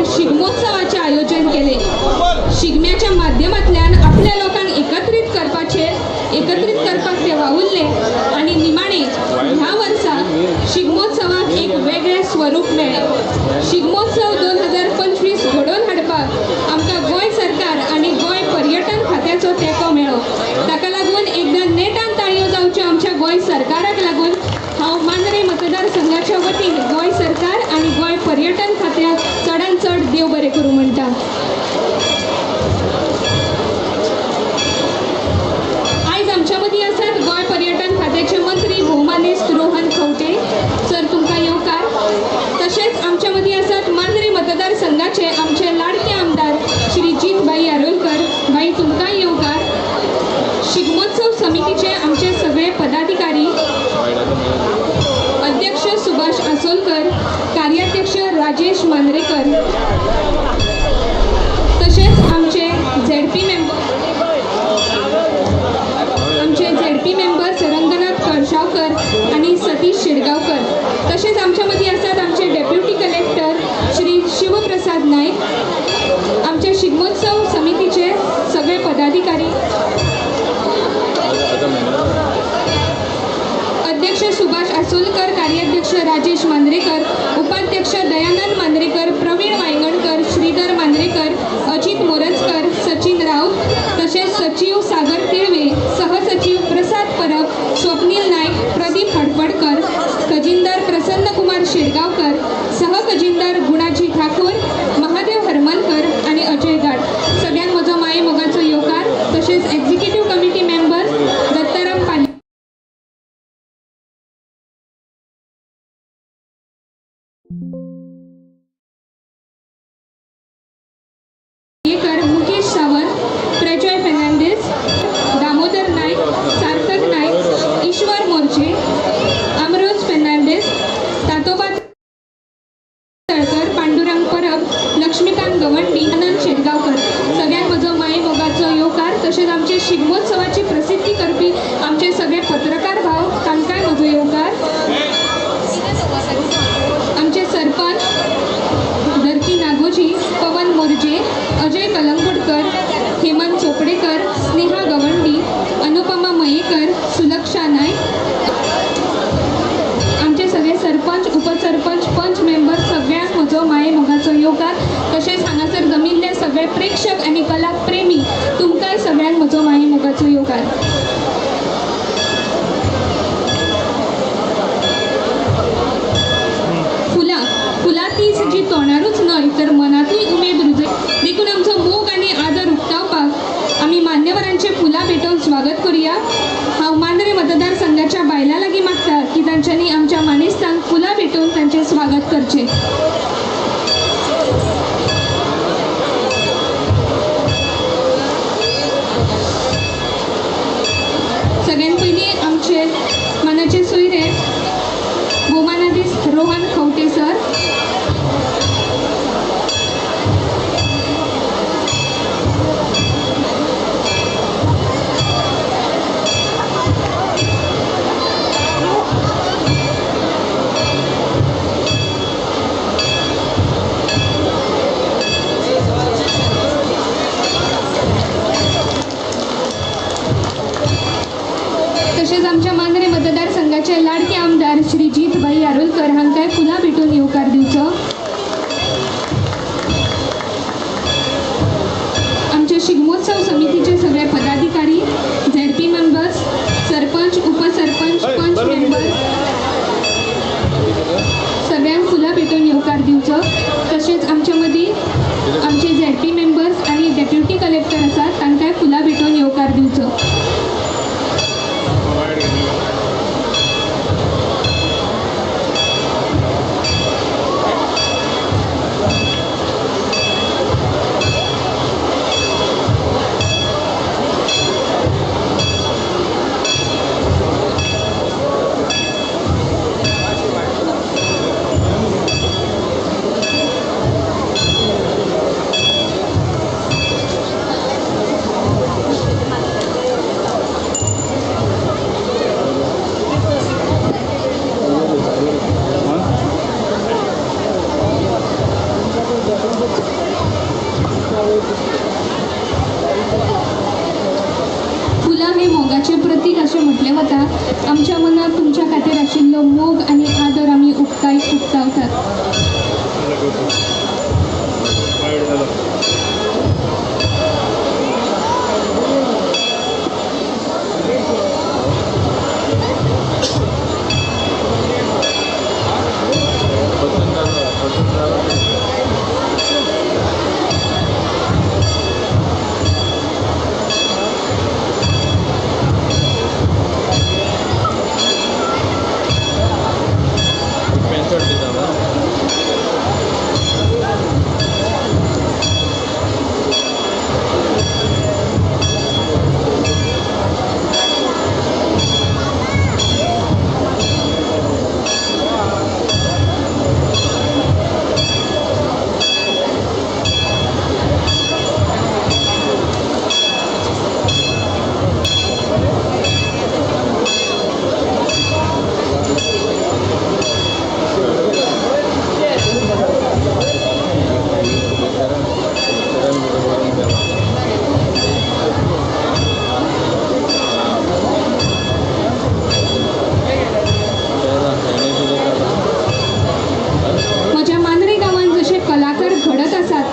खातीर शिगमोत्सवाचे आयोजन केले। शिगम्याच्या माध्यमांतल्यान आपल्या लोकांक एकत्रित करपाक ते वावुरले आणि निमाणे ह्या वर्सा शिगमोत्सवाक एक वेगळे स्वरूप मेळ्ळे। शिगमोत्सव 2025 घडोवन हाडपाक आमकां गोंय सरकार आणि गोंय पर्यटन खात्याचो तेंको मेळ्ळो। ताका लागून एकदा नेटान ताळयो जावच्यो आमच्या गोंय सरकाराक लागून हांव मांद्रे मतदारसंघाच्या वतीन गोंय सरकार आणि गोंय पर्यटन खात्याक चडांत चड देव बरें करूं म्हणटा। आयज आमच्या मदीं आसात गोंय पर्यटन खात्याचे मंत्री भौमानेस्त रोहन खंवटे सर, तुमकां येवकार। तशेंच आमच्या मदीं आसात मांद्रे मतदारसंघाचे आमचे लाडके आमदार श्री जितबाई यारोलकर बाई, तुमकां येवकार। शिगमोत्सव समितीचे आमचे सगळे पदाधिकारी, अध्यक्ष सुभाष आसोलकर, कार्याध्यक्ष राजेश मांद्रेकर, तसेच आमचे झेडपी मेंबर्स रंगनाथ कळशावकर आणि सतीश शिरगावकर। तसेच आमच्या मध्ये असतात आमचे डेप्युटी कलेक्टर श्री शिवप्रसाद नाईक, आमचे शिगमोत्सव समितीचे सगळे पदाधिकारी, अध्यक्ष सुभाष आसोलकर, कार्याध्यक्ष राजेश मांद्रेकर, उपाध्यक्ष दयानंद मांद्रेकर, प्रवीण वायगणकर, श्रीधर मांद्रेकर, अजित मोरजकर, सचिन राऊत, तसेच सचिव सागर तिळवे, सहसचिव प्रसाद परब, स्वप्नील नाईक, प्रदीप हडपडकर, खजिनदार प्रसन्न कुमार शिरगावकर, सहखजिनदार गुणाजी ठाकूर, महादेव हरमलकर आणि अजय गाड। सगळ्यांक म्हजो माये मोगाचो येवकार। तसेच एक्झिक्युटिव्ह कमिटी मेंबर दत्ताराम पाली, मुकेश सावंत, प्रजय फर्नांडिस, दामोदर नाईक, सार्थक नाईक, ईश्वर मोर्चे, अमरोज फर्नांडिस, तातोबा तळकर, पांडुरंग परब, लक्ष्मीकांत गवंडी, आनंद शेटगावकर। सगळ्यांक म्हजो माये मोगाचो येवकार। तसेच आमचे शिगमोत्सवाची प्रसिद्धी करपी आमचे सगळे पत्रकार भाव, तांकांय म्हजो येवकार। आमचे सरपंच धरती नागोजी, पवन मोर्जे, अजय कलंगुटकर, हेमंत चोपडेकर, स्नेहा गवंडी, अनुपमा मयेकर, सुलक्षा नाईक, आमचे सगळे सरपंच, उपसरपंच, पंच मेंबर, सगळ्यांक म्हजो माये मोगाचो येवकार। तसेच हांगासर जमिल्ले सगळे प्रेक्षक आणि कला प्रेमी, तुमकांय सगळ्यांक म्हजो माये मोगाचो येवकार। फुला तीच जी तोंडारूच न्हय तर मनातूय उमेद रुजय, देखून आमचो मोग आणि आदर उक्तावपाक आमी मान्यवरांचे फुलां भेटोवन स्वागत करूया। हांव मांद्रे मतदारसंघाच्या बायलां लागीं मागता की तांच्यांनी आमच्या मानेस्तांक फुलां भेटोवन तांचें स्वागत करचें। सगळ्यान पयलीं आमचे मानाचे सोयरे भौमानेस्त रोहन खंवटे सर, तसेच आमच्या मांद्रे मतदारसंघाचे लाडके आमदार श्री जितबाई यारोलकर हांकांय फुलां भेटून येवकार दिवचो। आमच्या शिगमोत्सव समितीचे सगळे पदाधिकारी, झेडपी मेंबर्स, सरपंच, उपसरपंच, पंच मेंबर, सगळ्यांक फुलां भेटून येवकार दिवचो। तसेच आमच्या मदीं आमचे झेडपी मेंबर्स आणि डेप्युटी कलेक्टर आसात, तांकांय फुलां भेटून येवकार दिवचो। त्यांचो मोग आणि आदर आम्ही उक्तावतात.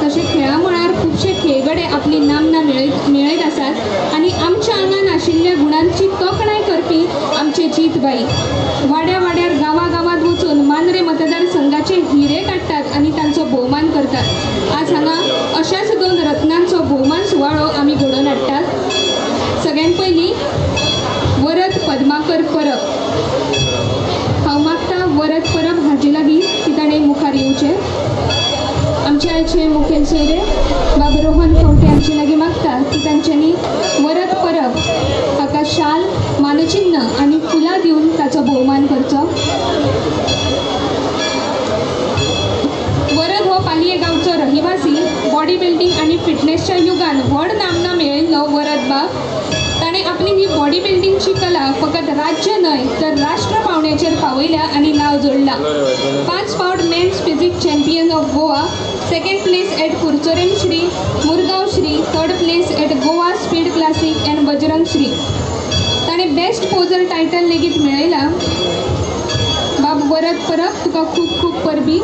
तसे खेळामळार खुबशे खेळगडे आपली नामना मेळयत आसात आणि आमच्या आंगान आशिल्ल्या गुणांची तोखणाय करपी आमचे जीतबाई वाड्या वाड्यार गांवांत वचून मांद्रे मतदारसंघाचे हिरे काडटात आणि तांचो भोवमान करतात. आज हांगा अशाच 2 रत्नांचो भोवमान सुवाळो आमी घडोवन हाडटात. सगळ्यान पयलीं वरद पद्माकर परब. हांव मागता वरद परब हाजे लागीं की ताणें मुखार येवचें. आमचे आयचे मुखेल सोयरे बाब रोहन खंवटे आमचे लागीं मागता की तांच्यांनी वरद परब हाका शाल मानचिन्ह आनी फुलां दिवन ताचो भोवमान करचो. वरद हो पालये गांवचो रहिवासी. बॉडी बिल्डिंग आनी फिटनेसच्या युगान व्हड नामना मेळयल्लो वरद बाब. ताणें आपली ही बॉडी बिल्डिंगची कला फकत राज्य न्हय तर राष्ट्र पावंड्याचेर पावयल्या आनी नांव जोडलां. 5 फावट men's physique champion of Goa, 2nd place at Curchorem Shri, Mormugao Shri, 3rd place at Goa speed classic and Bajrang Shri. ताणें बेस्ट पोजर टायटल लेगीत मेळयलां. बाब वरद परब तुका खूब खूब परबी.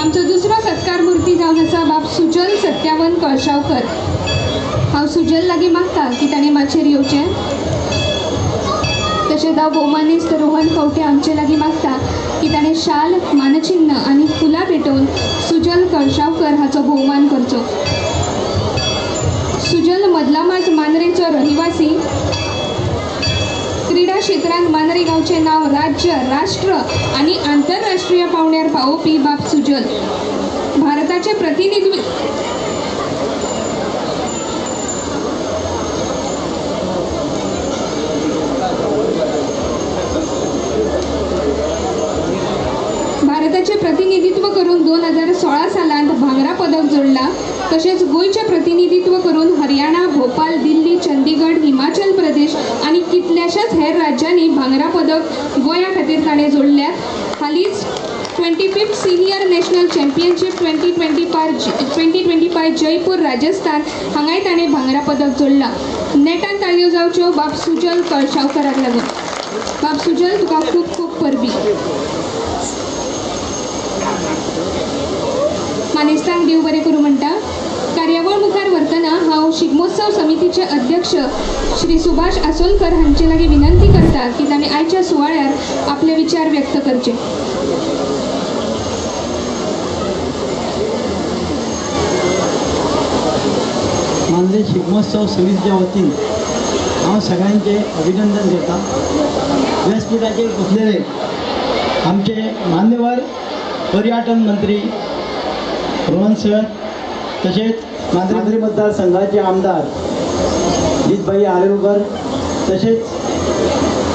आमचो दुसरो सत्कार मूर्ती जावन आसा बाब सुजल सत्यावन कळशावकर. हांव सुजल लागीं मागता की ताणें माचयेर येवचें. तशेंच हांव भोवमानीस्त रोहन खंवटे आमचे लागीं मागता की ताणें शाल मानचिन्ह आनी फुलां भेटोवन सुजल कळशावकर हाचो भोवमान करचो. सुजल मदलामाज मांद्रेचो रहिवासी. क्रीडा क्षेत्रांत मांद्रे गांवचें नांव राज्य, राष्ट्र आनी आंतरराष्ट्रीय पावंड्यार पावोवपी बाब सुजल. भारताचे प्रतिनिधित्व करून 2016 सालांत भांगरा पदक जोडला. तशेंच गोंयचें प्रतिनिधित्व करून हरियाणा, भोपाळ, दिल्ली, चंदीगड, हिमाचल प्रदेश आनी कितल्याशाच हेर राज्यांनी भांगरा पदक गोंया खातीर ताणें जोडल्यात. हालींच 25th senior national championship 2025 Jaipur Rajasthan हांगाय ताणें भांगरा पदक जोडलां. नेटान ताळयो जावच्यो बाब सुजल कळशावकराक लागून. बाब सुजल तुका खूब खूब परबी. मानेस्तांक देव बरें करूं म्हणटा. कार्यावळ मुखार व्हरतना हांव शिगमोत्सव समितीचे अध्यक्ष श्री सुभाष आसोलकर हांचे लागीं विनंती करता की ताणें आयच्या सुवाळ्यार आपले विचार व्यक्त करचे. मांद्रे शिगमोत्सव समितीच्या वतीन हांव सगळ्यांचे अभिनंदन करता. व्यासपीठाचेर बसलेले आमचे मान्यवर पर्यटन मंत्री रोहन सर, तसेच मांद्रे मतदारसंघाचे आमदार जीतबाई आरेवकर, तसेच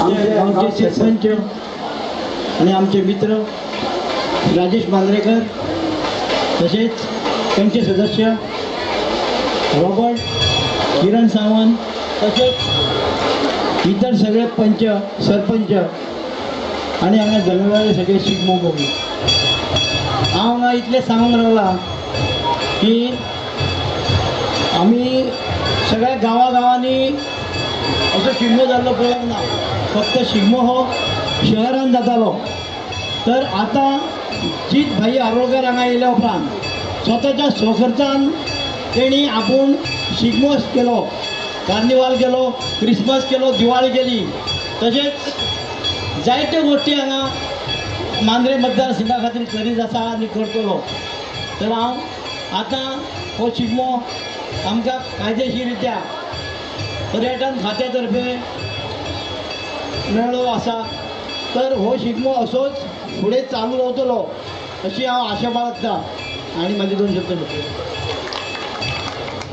आमचे गांवचे सरपंच आणि आमचे मित्र राजेश मांद्रेकर, तसेच त्यांचे सदस्य रॉबर्ट किरण सावंत तसेच इतर सगळे पंच सरपंच आणि हांगा जमलेले सगळे शिगमो बघू हांव हांगा इतलें सांगूंक रावला की आमी सगळ्या गांवांनी असो शिगमो जाल्लो पळोवंक ना फक्त शिगमो हो शहरान जातालो तर आतां जीत भाई आरोलकर हांगा येयल्या उपरांत स्वताच्या स्वखर्चान तेणी आपूण शिगमो केलो कार्निवाल केलो क्रिसमस केलो दिवाळी केली तशेंच जायत्यो गोश्टी हांगा मांद्रे मतदारसंघा खातीर करीत आसा आनी करतलो तर हांव आतां हो शिगमो आमकां कायदेशीररित्या पर्यटन खात्या तर्फे मेळ्ळो आसा तर हो शिगमो असोच फुडें चालू रावतलो अशी हांव आशा बाळगता आनी म्हाजे 2 शब्द घेतले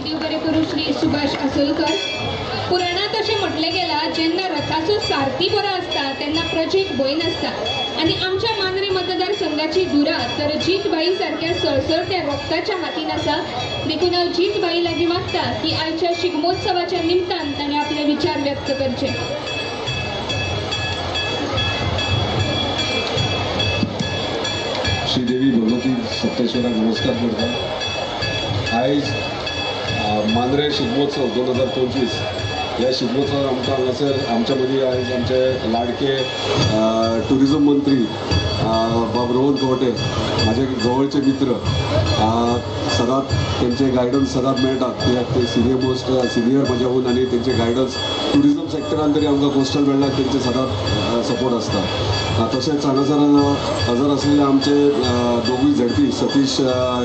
देव बरें करूं श्री सुभाष आसोलकर पुराणांत अशें म्हटलें गेलां जेन्ना रथाचो सारथी बरो आसता तेन्ना प्रजेक भंय नासता आनी आमच्या मांद्रे मतदारसंघाची धुरा तर जीतबाई सारक्या सळसळत्या रक्ताच्या हातीन आसा देखून हांव जीतबाई लागीं मागता की आयच्या शिगमोत्सवाच्या निमतान ताणें आपले विचार व्यक्त करचे श्रीदेवी भगवती सप्तेश्वराक नमस्कार करता आयज मांद्रे शिगमोत्सव 2025 ह्या शिगमोत्सवात आमकां हांगासर आमच्या मदीं आयज आमचे लाडके टुरिजम मंत्री बाबरोवन कवटे म्हाजे जवळचे मित्र सदांच तेंचे गायडन्स सदांच मेळटात कित्याक ते सिनियर म्हाज्या होऊन आनी तेंचे गायडन्स टुरिजम सेक्टरान तरी आमकां कोस्टल बेल्टाक तेंचे सदांच सपोर्ट आसता तशेंच हांगासर हजर आसलेले आमचे दोगूय झडपी सतीश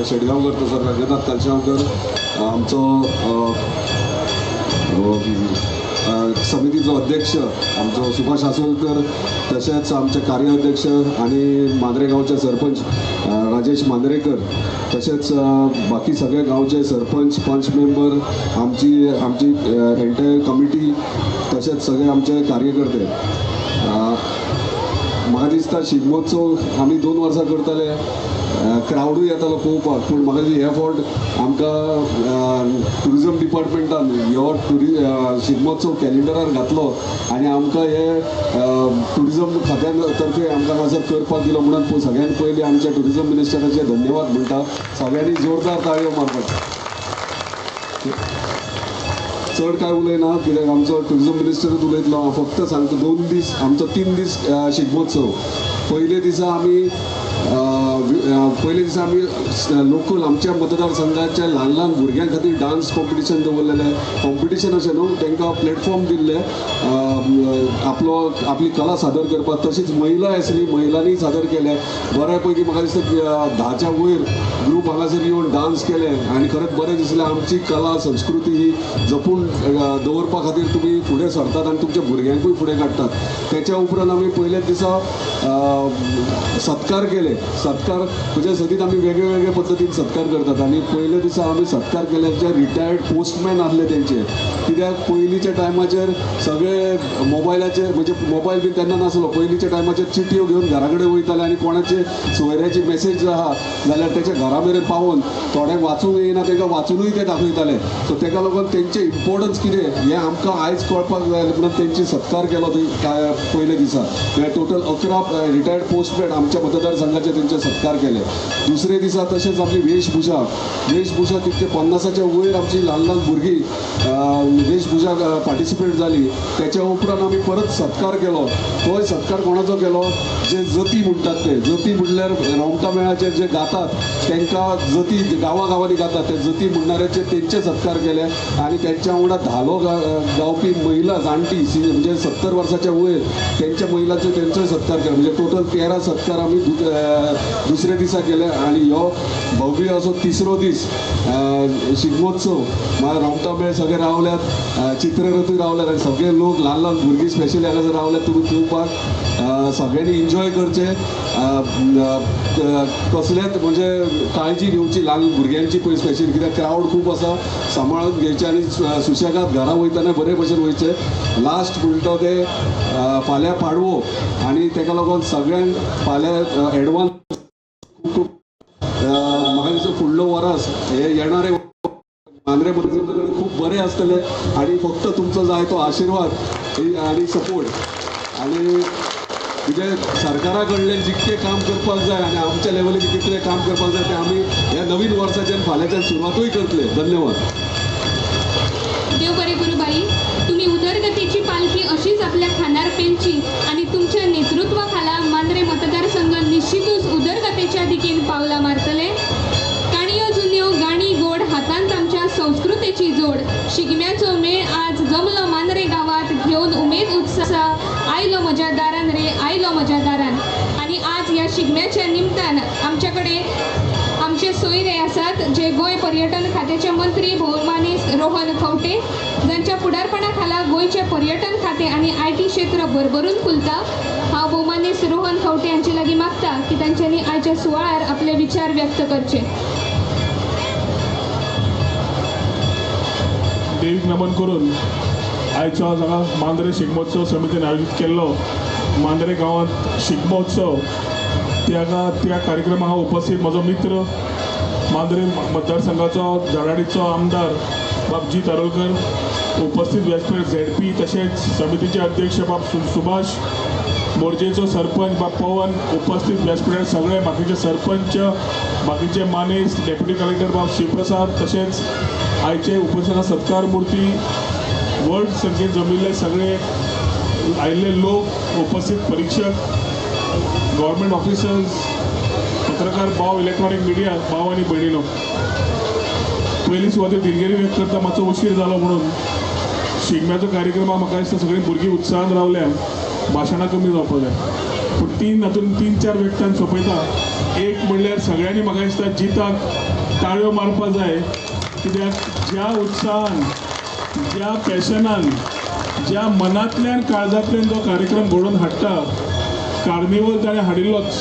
शेटगांवकर तसोच रंगनाथ कालशांवकर आमचो समितीचो अध्यक्ष आमचो सुभाष आसोलकर तशेंच आमचे कार्याध्यक्ष आनी मांद्रे गांवचे सरपंच राजेश मांद्रेकर तशेंच बाकी सगळे गांवचे सरपंच पंच मेंबर आमची एंटायर कमिटी तशेंच सगळे आमचे कार्यकर्ते म्हाका दिसता शिगमोत्सव आमी 2 वर्सां करताले क्रावडूय येतालो पळोवपाक पूण म्हाका दिसता हे फावट आमकां टुरिजम डिपार्टमेंटान हो शिगमोत्सव कॅलेंडरार घातलो आनी आमकां हे टुरिजम खात्यान तर्फे आमकां हांगासर करपाक दिलो म्हणून सगळ्यान पयलीं आमच्या टुरिजम मिनिस्टराचे धन्यवाद म्हणटा सगळ्यांनी जोरदार ताळयो मारपाक चड काय उलयना कित्याक आमचो टुरिजम मिनिस्टरूच उलयतलो हांव फक्त सांगता 2 दीस आमचो 3 दीस शिगमोत्सव पयले दिसा आमी लोकल आमच्या मतदारसंघाच्या ल्हान भुरग्यां खातीर डान्स कॉम्पिटिशन दवरलेलें कॉम्पिटिशन अशें न्हू तांकां प्लॅटफॉर्म दिल्ले आपली कला सादर करपाक तशीच महिला आसली महिलांनी सादर केले बऱ्या पैकी म्हाका दिसता 10च्या वयर ग्रूप हांगासर येवन डान्स केले आनी खरेंच बरें दिसलें आमची कला संस्कृती ही जपून दवरपा खातीर तुमी फुडें सरतात आनी तुमच्या भुरग्यांकूय फुडें काडटात तेच्या उपरांत आमी पयल्याच दिसा सत्कार केले सत्कार म्हणजे सदीत आमी वेगळे पद्दतीन सत्कार करतात आनी पयले दिसा आमी सत्कार केले जे रिटायर्ड पोस्टमॅन आसले तेंचे कित्याक पयलींच्या टायमाचेर सगळे मोबायलाचेर म्हणजे मोबायल बी तेन्ना नासलो पयलींच्या टायमाचेर चिटयो घेवन घरा कडेन वयताले आनी कोणाचे सोयऱ्याची मेसेज आहा जाल्यार तेच्या घरा मेरेन पावोवन थोड्यांक वाचूंक येना तांकां वाचूनय ते दाखयताले सो ताका लागून तेंचे इम्पोर्टन्स कितें हें आमकां आयज कळपाक जाय म्हणून तेंची सत्कार केलो पयले दिसा टोटल 11 रिटायर्ड पोस्टमॅन आमच्या मतदारसंघाचे तेंचे सत्कार केले दुसरे दिसा तशेंच आपली वेशभूषा तितके 50च्या वयर आमची ल्हान भुरगीं वेशभूषा पार्टिसिपेट जाली तेच्या उपरांत आमी परत सत्कार केलो तोय सत्कार कोणाचो केलो जे जती म्हणटात ते जती म्हणल्यार रोमटा मेळाचेर जे गातात तांकां जती गांवांनी गातात ते जती म्हणणाऱ्याचे तेंचे सत्कार केले आनी तेंच्या वांगडा धालो गावपी महिला जाणटी म्हणजे 70 वर्साच्या वयर तेंच्या महिलांचो तेंचोय सत्कार केलो म्हणजे टोटल 13 सत्कार आमी दुसरे दिसा केले आनी हो भव्य असो 3रो दीस शिगमोत्सव म्हाका रोमटा मेळ सगळे रावल्यात चित्ररथूय रावल्यात आनी सगळे लोक ल्हान भुरगीं स्पेशली हांगासर रावल्यात तुमी पळोवपाक सगळ्यांनी एन्जॉय करचे कसलेच म्हणजे काळजी घेवची ल्हान भुरग्यांची पळय स्पेशली कित्याक क्रावड खूब आसा सांबाळून घेवचे आनी सुशेगाद घरा वयतना बरे भशेन वयचे लास्ट म्हणटा ते फाल्यां पाडवो आनी ताका लागून सगळ्यांक फाल्यां एडवान्स म्हाका दिसता फुडलो वरास हे येणारे मांद्रे मंत्रिमंडळ खूप बरे असतले आणि फक्त तुमचो जाय तो आशीर्वाद आणि सपोर्ट आणि म्हणजे सरकारा कडल्यान जितके काम करपाक जाय आणि आमच्या लेवलीर कितले काम करपाक जाय ते आमी ह्या नवीन वर्साच्यान फाल्यांच्यान सुरवातूय करतले. धन्यवाद. देव बरे करू बाई. तुम्ही उदरगतीची पालखी अशीच आपल्या खांद्यावर पेलची आणि तुमच्या नेतृत्वाखाला मांद्रे मतदारसंघ निश्चितच उदरगतीच्या दिकेन पावला मारतले. काणयो जुन्यो गाणी गोड हातांत आमच्या संस्कृतीची जोड शिगम्याचो मेळ आज जमलो मांद्रे गावात घेऊन उमेद उत्साह आयलो म्हज्या दारान रे आयलो म्हज्या दारान. आणि आज या शिगम्याच्या निमतान आमच्याकडे आमचे सोयरे आसात जे गोय पर्यटन खात्याचे मंत्री भौमानीस रोहन खंवटे ज्यांच्या पुढारपणाखाला गोयचे पर्यटन खाते आणि IT क्षेत्र भरभरून फुलता. हांव भौमानीस रोहन खंवटे यांचे लागीं मागता की तांच्यांनी आयच्या सुवाळ्यार आपले विचार व्यक्त करचे. देवीक नमन करून आयचो हांगा मांद्रे शिगमोत्सव समितीन आयोजीत केल्लो मांद्रे गांवांत शिगमोत्सव त्या कार्यक्रमाक उपस्थित म्हजो मित्र मांद्रे मतदारसंघाचो झडाडीचो आमदार बाबजी तारोलकर, उपस्थित व्यासपीठ ZP तशेंच समितीचे अध्यक्ष बाब सुभाष, मोर्जेचो सरपंच बाब पवन, उपस्थित व्यासपीठार सगळे बाकीचे सरपंच, बाकीचे मानेस, डेप्युटी कलेक्टर बाब शिवप्रसाद तशेंच आयचे उपोषणा सत्कार मूर्ती व्हड संख्येन जमिल्ले सगळे आयिल्ले लोक, उपस्थित परीक्षक, गव्हर्मेंट ऑफिसर्स, पत्रकार भाव, इलेक्ट्रॉनिक मिडिया भाव आनी भयणीनो, पयली सुवातेर दिलगिरी व्यक्त करता मातसो उशीर जालो म्हणून. शिगम्याचो कार्यक्रमाक म्हाका दिसता सगळीं भुरगीं उत्साहान रावल्या, भाशणां कमी जावपाक जाय पूण हातून 3-4 व्यक्तांक सोंपयता. एक म्हणल्यार सगळ्यांनी म्हाका दिसता जिताक ताळयो मारपाक जाय कित्याक ज्या उत्साहान ज्या पॅशनान ज्या मनांतल्यान काळजांतल्यान जो कार्यक्रम घडोवन हाडटा कार्निवल ताणें हाडिल्लोच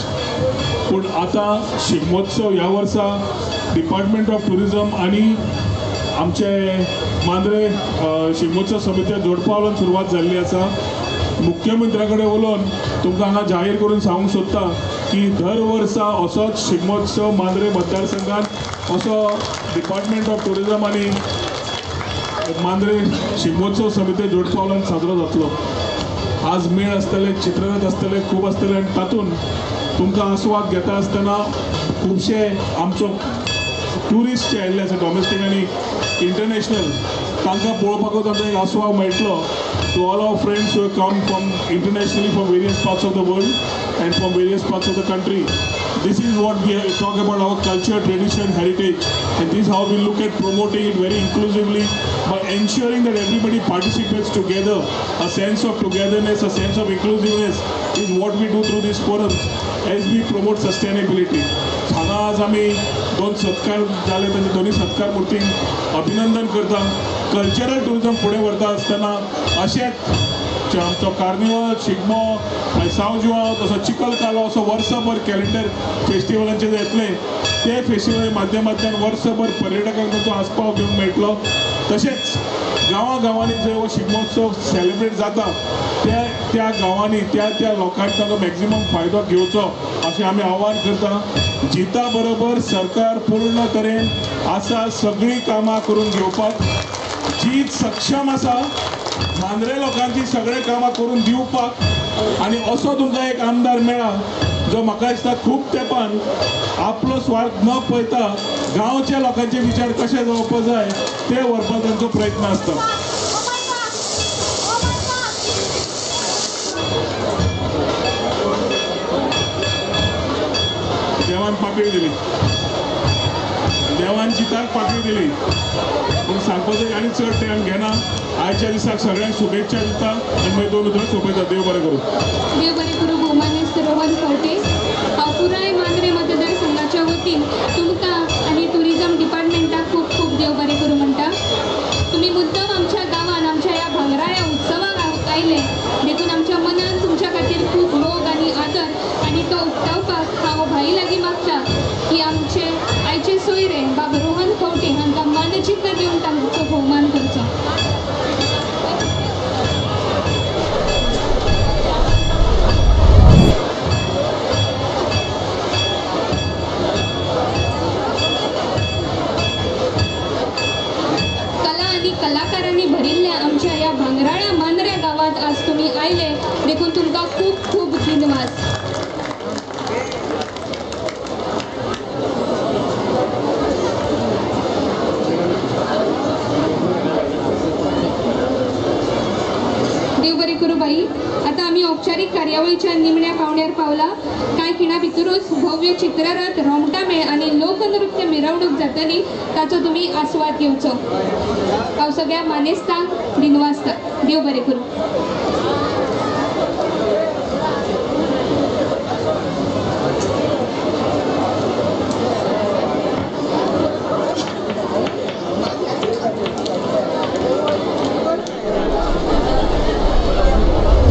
पूण आतां शिगमोत्सव ह्या वर्सा डिपार्टमेंट ऑफ टुरिजम आनी आमचे मांद्रे शिगमोत्सव समित्या जोडपावलान सुरवात जाल्ली आसा. मुख्यमंत्र्या कडेन उलोवन तुमकां हांगा जाहीर करून सांगूंक सोदता की दर वर्सा असोच शिगमोत्सव मांद्रे मतदारसंघात असो डिपार्टमेंट ऑफ टुरिजम आनी मांद्रे शिगमोत्सव समिती जोडपावलान साजरो जातलो. आज मेळ आसतले, चित्ररथ आसतले, खूब आसतले आनी तातूंत तुमकां आस्वाद घेता आसतना खुबशे आमचो ट्युरिस्ट जे आयिल्ले आसा डॉमेस्टीक आनी इंटरनॅशनल तांकां पळोवपाकूच आमकां एक आस्वाद मेळटलो. To all our friends who come from internationally from various parts of the world and from various parts of the country. This is what we talk about our culture, tradition, heritage, and this is how we look at promoting it very inclusively by ensuring that everybody participates together. A sense of togetherness, a sense of inclusiveness is what we do through these forums as we promote sustainability. हांगा आज आमी 2 सत्कार जाले तांचे दोन्ही सत्कार मूर्तींक अभिनंदन करता. कल्चरल टुरिजम फुडें व्हरता आसतना अशेंच आमचो कार्निवल, शिगमो, सांजुवां तसो चिखल कालो असो वर्सभर कॅलेंडर फेस्टिवलांचे जे येतले ते फेस्टिवला माध्यमांतल्यान वर्सभर पर्यटकांक ताचो आस्पाव घेवंक मेळटलो. तशेंच गांवांनी जंय हो शिगमोत्सव सेलिब्रेट जाता त्या गांवांनी त्या लोकांक ताचो मॅक्झिमम फायदो घेवचो अशें आमी आवाहन करता. जिता बरोबर सरकार पूर्ण तरेन आसा सगळीं कामां करून घेवपाक. जीत सक्षम आसा मांद्रे लोकांची सगळे कामां करून दिवपाक आनी असो तुमकां एक आमदार मेळ्ळा जो म्हाका दिसता खूब तेंपान आपलो स्वार्थ न पळयता गांवच्या लोकांचे विचार कशे जावपाक जाय ते व्हरपाक तांचो प्रयत्न आसता. देवान पाकळी दिली, देवान जिताक पाकळी दिली पूण सांगपाचो आनी चड टायम घेना. आयच्या दिसाक सगळ्यांक शुभेच्छा दिता आनी मागीर 2 उतरां सोंपयता. देव बरें करूं. देव बरे करू. भौमानीस रोहन खंवटे हांव पुराय मांद्रे मतदारसंघाच्या वतीन तुमकां आनी टुरिजम डिपार्टमेंटाक खूब खूब देव बरें करूं म्हणटा. तुम्ही मुद्दम आमच्या गांवान आमच्या ह्या भांगराळ्या उत्सवाक आयले देखून आमच्या मनान तुमच्या खातीर खूब मोग आनी आदर आनी तो उक्तावपाक हांव भाई लागीं मागता की आमचे आयचे सोयरे बाब रोहन खंवटे हांकां मानचित्र दिवन तांचो भोवमान करचो. पळयले देखून तुमकां खूब खूब दिनवास. देव बरें करूं बाई. आता आम्ही औपचारिक कार्यावळीच्या निमण्या पावण्यार पावला. कांय खिणा भितरूच भव्य चित्ररथ रोमटामेळ आणि लोकनृत्य मिरवणूक जातली ताचो तुम्ही आस्वाद घेवचो. हांव सगळ्या मानेस्तांक दिनवासता. देव बरें करूं.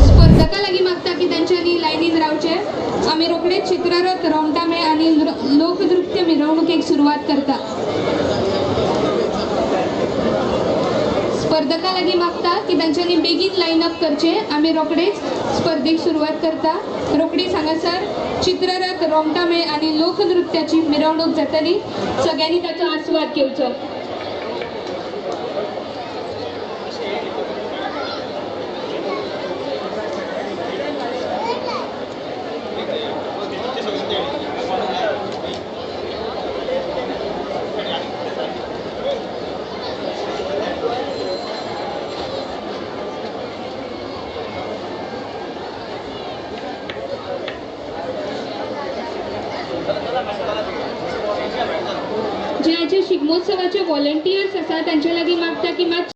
स्पर्धकां लागीं मागता की तांच्यांनी लायनीन रावचे. आमी रोखडेच चित्ररथ रोमटामेळ आणि लोकनृत्य मिरवणुकेक सुरवात करता. स्पर्धकां लागीं मागता की तांच्यांनी बेगीन लायनअप करचे. आमी रोखडेच स्पर्धेक सुरवात करता. रोखडीच हांगासर चित्ररथ रोमटामेळ आणि लोकनृत्याची मिरवणूक जातली. सगळ्यांनी ताचो आस्वाद घेवचो. जे आजच्या शिगमोत्सवाचे व्हॉलंटियर्स आसा तांचे लागीं मागता की मात